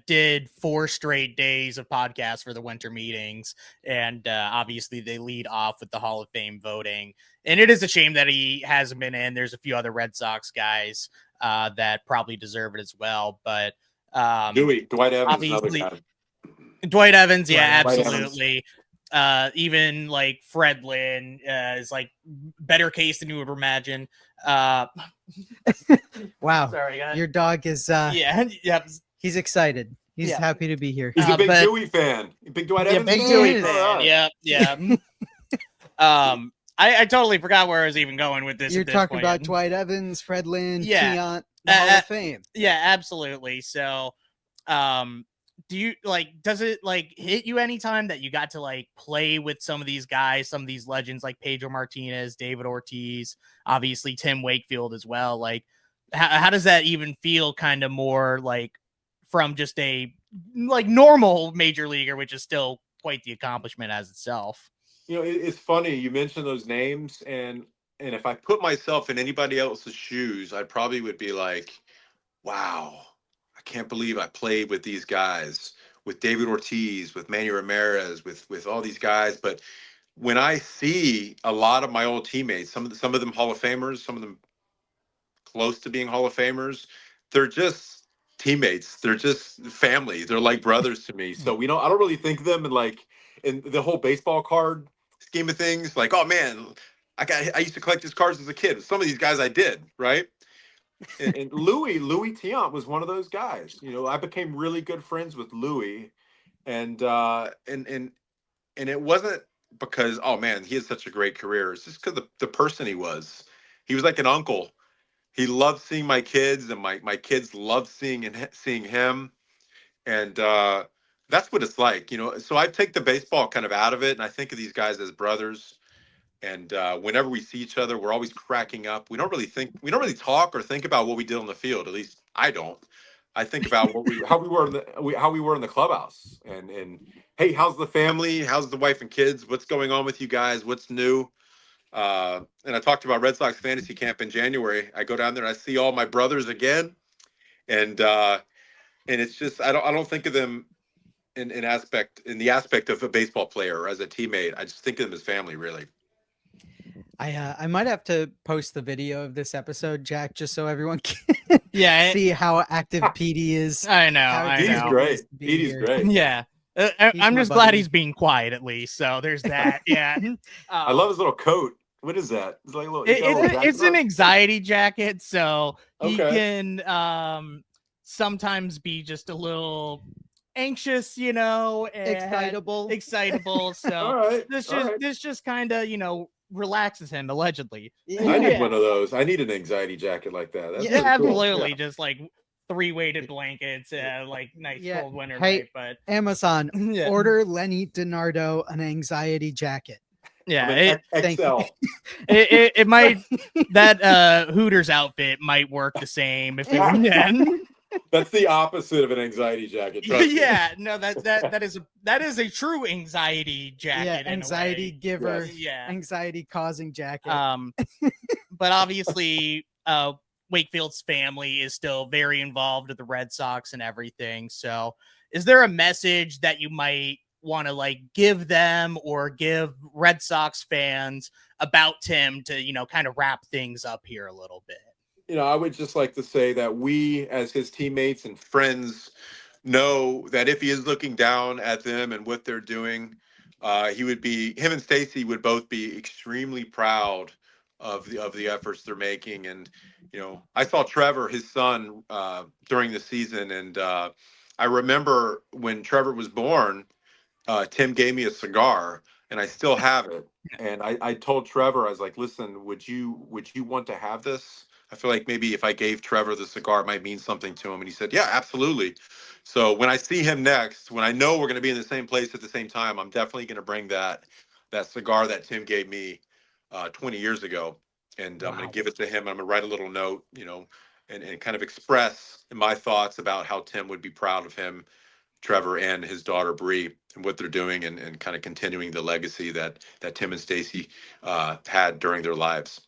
did 4 straight days of podcasts for the winter meetings, and obviously they lead off with the Hall of Fame voting. And it is a shame that he hasn't been in. There's a few other Red Sox guys that probably deserve it as well. But Dwight Evans, obviously, another guy. Dwight Evans, yeah, Dwight absolutely. Even like Fred Lynn is like better case than you would imagine. Wow. Sorry, guys. Your dog is yep. He's excited. He's happy to be here. He's a big Dewey fan. Big Dwight Evans big fan? Dewey fan. Yeah. I totally forgot where I was even going with this. You're talking about Dwight Evans, Fred Lynn, Tiant, the Hall of Fame. Yeah, absolutely. So, do you does it hit you anytime that you got to play with some of these guys, some of these legends like Pedro Martinez, David Ortiz, obviously Tim Wakefield as well? How does that even feel kind of more from just a normal major leaguer, which is still quite the accomplishment as itself? It's funny you mentioned those names, and if I put myself in anybody else's shoes, I probably would be like, wow, I can't believe I played with these guys, with David Ortiz, with Manny Ramirez, with all these guys. But when I see a lot of my old teammates, some of them Hall of Famers, some of them close to being Hall of Famers, they're just teammates. They're just family. They're like brothers to me. So I don't really think of them in the whole baseball card scheme of things. Oh man, I used to collect his cards as a kid. Some of these guys I did, right? And Louis Tiant was one of those guys. I became really good friends with Louis, and it wasn't because, oh man, he had such a great career. It's just because the person he was. He was like an uncle. He loved seeing my kids, and my kids loved seeing him, and that's what it's like. So I take the baseball kind of out of it, and I think of these guys as brothers. And whenever we see each other, we're always cracking up. We don't really talk or think about what we did on the field. At least I don't. I think about how we were in the clubhouse. And hey, how's the family? How's the wife and kids? What's going on with you guys? What's new? And I talked about Red Sox fantasy camp in January. I go down there and I see all my brothers again, and it's just I don't think of them in the aspect of a baseball player or as a teammate. I just think of them as family, really. I might have to post the video of this episode, Jack, just so everyone can see how active PD is. I know. How I Petey's know. great. Petey's great. Yeah. I'm my just glad buddy. he's being quiet at least. So there's that. Yeah. I love his little coat. What is that? It's like a little. He's got a little jacket It's an on. anxiety jacket, so he Okay. can sometimes be just a little anxious, you know, and excitable. So All right. this just kind of, you know, relaxes him allegedly. I need one of those. I need an anxiety jacket like that. That's Yeah, pretty cool. absolutely. Yeah. Just like 3 weighted blankets, like nice cold winter Hey, night. But Amazon, Yeah. order Lenny DiNardo an anxiety jacket. yeah, I'm an XL. it might that Hooters outfit might work the same if it yeah. That's the opposite of an anxiety jacket. Trust me. Yeah, no, that is a true anxiety jacket. Yeah, in a anxiety way. giver, Yeah, anxiety causing jacket. But obviously, Wakefield's family is still very involved with the Red Sox and everything. So, is there a message that you might want to like give them or give Red Sox fans about Tim to, you know, kind of wrap things up here a little bit? You know, I would just like to say that we, as his teammates and friends, know that if he is looking down at them and what they're doing, him and Stacy would both be extremely proud of the efforts they're making. And you know, I saw Trevor, his son, during the season, and I remember when Trevor was born, Tim gave me a cigar, and I still have it. And I told Trevor, I was like, "Listen, would you want to have this? I feel like maybe if I gave Trevor the cigar, it might mean something to him." And he said, "Yeah, absolutely." So when I see him next, when I know we're going to be in the same place at the same time, I'm definitely going to bring that cigar that Tim gave me 20 years ago, and I'm going to give it to him. I'm going to write a little note, you know, and kind of express my thoughts about how Tim would be proud of him, Trevor, and his daughter Bree, and what they're doing, and kind of continuing the legacy that Tim and Stacy had during their lives.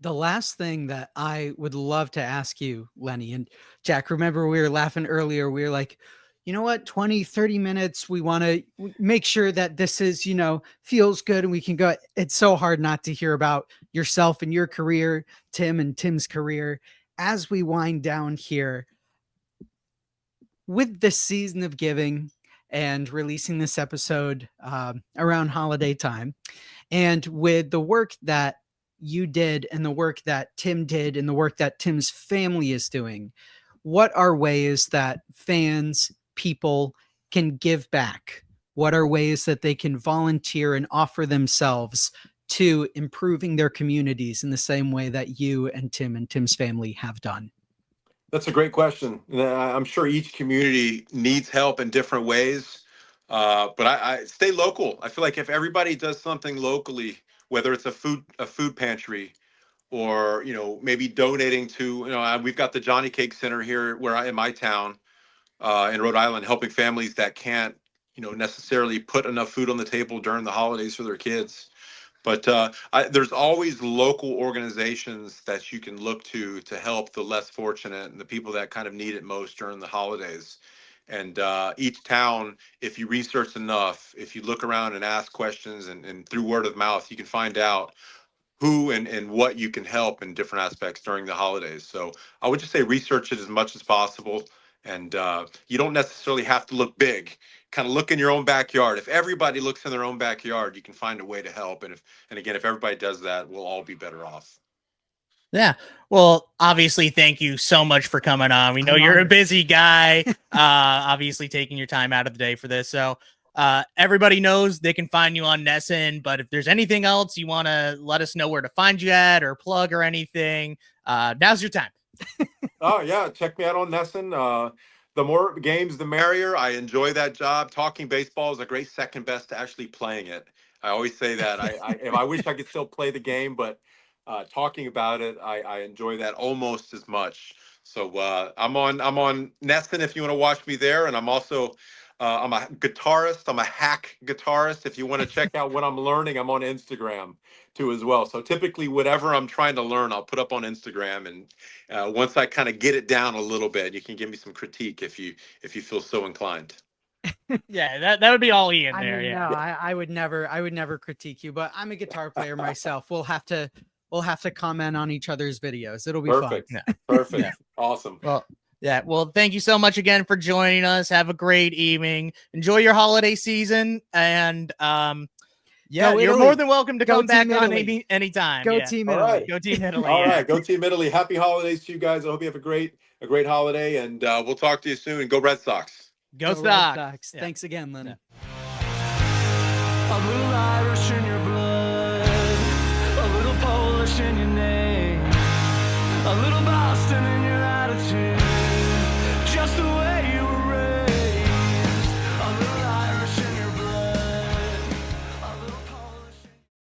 The last thing that I would love to ask you, Lenny, and Jack, remember we were laughing earlier. We were like, you know what, 20, 30 minutes. We want to make sure that this is, you know, feels good and we can go. It's so hard not to hear about yourself and your career, Tim and Tim's career. As we wind down here with this season of giving and releasing this episode around holiday time, and with the work that you did and the work that Tim did and the work that Tim's family is doing, what are ways that fans, people can give back? What are ways that they can volunteer and offer themselves to improving their communities in the same way that you and Tim's family have done? That's a great question. I'm sure each community needs help in different ways, but I stay local. I feel like if everybody does something locally, whether it's a food pantry, or you know, maybe donating to, you know, we've got the Johnny Cake Center here in my town in Rhode Island, helping families that can't, you know, necessarily put enough food on the table during the holidays for their kids. But there's always local organizations that you can look to help the less fortunate and the people that kind of need it most during the holidays. And each town, if you research enough, if you look around and ask questions, and through word of mouth, you can find out who and what you can help in different aspects during the holidays. So I would just say research it as much as possible. And you don't necessarily have to look big. Kind of look in your own backyard. If everybody looks in their own backyard, you can find a way to help. And again, if everybody does that, we'll all be better off. Yeah. Well, obviously, thank you so much for coming on. We know you're a busy guy, obviously taking your time out of the day for this. So everybody knows they can find you on Nesson, but if there's anything else you want to let us know where to find you at or plug or anything, now's your time. Oh, yeah. Check me out on Nesson. The more games, the merrier. I enjoy that job. Talking baseball is a great second best to actually playing it. I always say that. I wish I could still play the game, but talking about it, I enjoy that almost as much. So I'm on Nesson if you want to watch me there, and I'm also I'm a guitarist. I'm a hack guitarist. If you want to check out what I'm learning, I'm on Instagram too as well. So typically, whatever I'm trying to learn, I'll put up on Instagram, and once I kind of get it down a little bit, you can give me some critique if you feel so inclined. Yeah, that would be all Ian I there. mean, Yeah. no, I would never critique you, but I'm a guitar player myself. We'll have to comment on each other's videos. It'll be Perfect. fun. Yeah. Perfect. Yeah. Awesome. Well, yeah. Well, thank you so much again for joining us. Have a great evening. Enjoy your holiday season. And yeah, Go you're Italy. more than welcome to Go come back Team on Italy. anytime. Go Yeah. Team All Italy. right. Go Team Italy. All yeah. right. Go Team Italy. Happy holidays to you guys. I hope you have a great holiday, and we'll talk to you soon. Go Red Sox. Go Red Sox. Sox. Yeah. Thanks again, Lenny. A little Irish in your blood, a little Polish in your name, a little Boston in your attitude.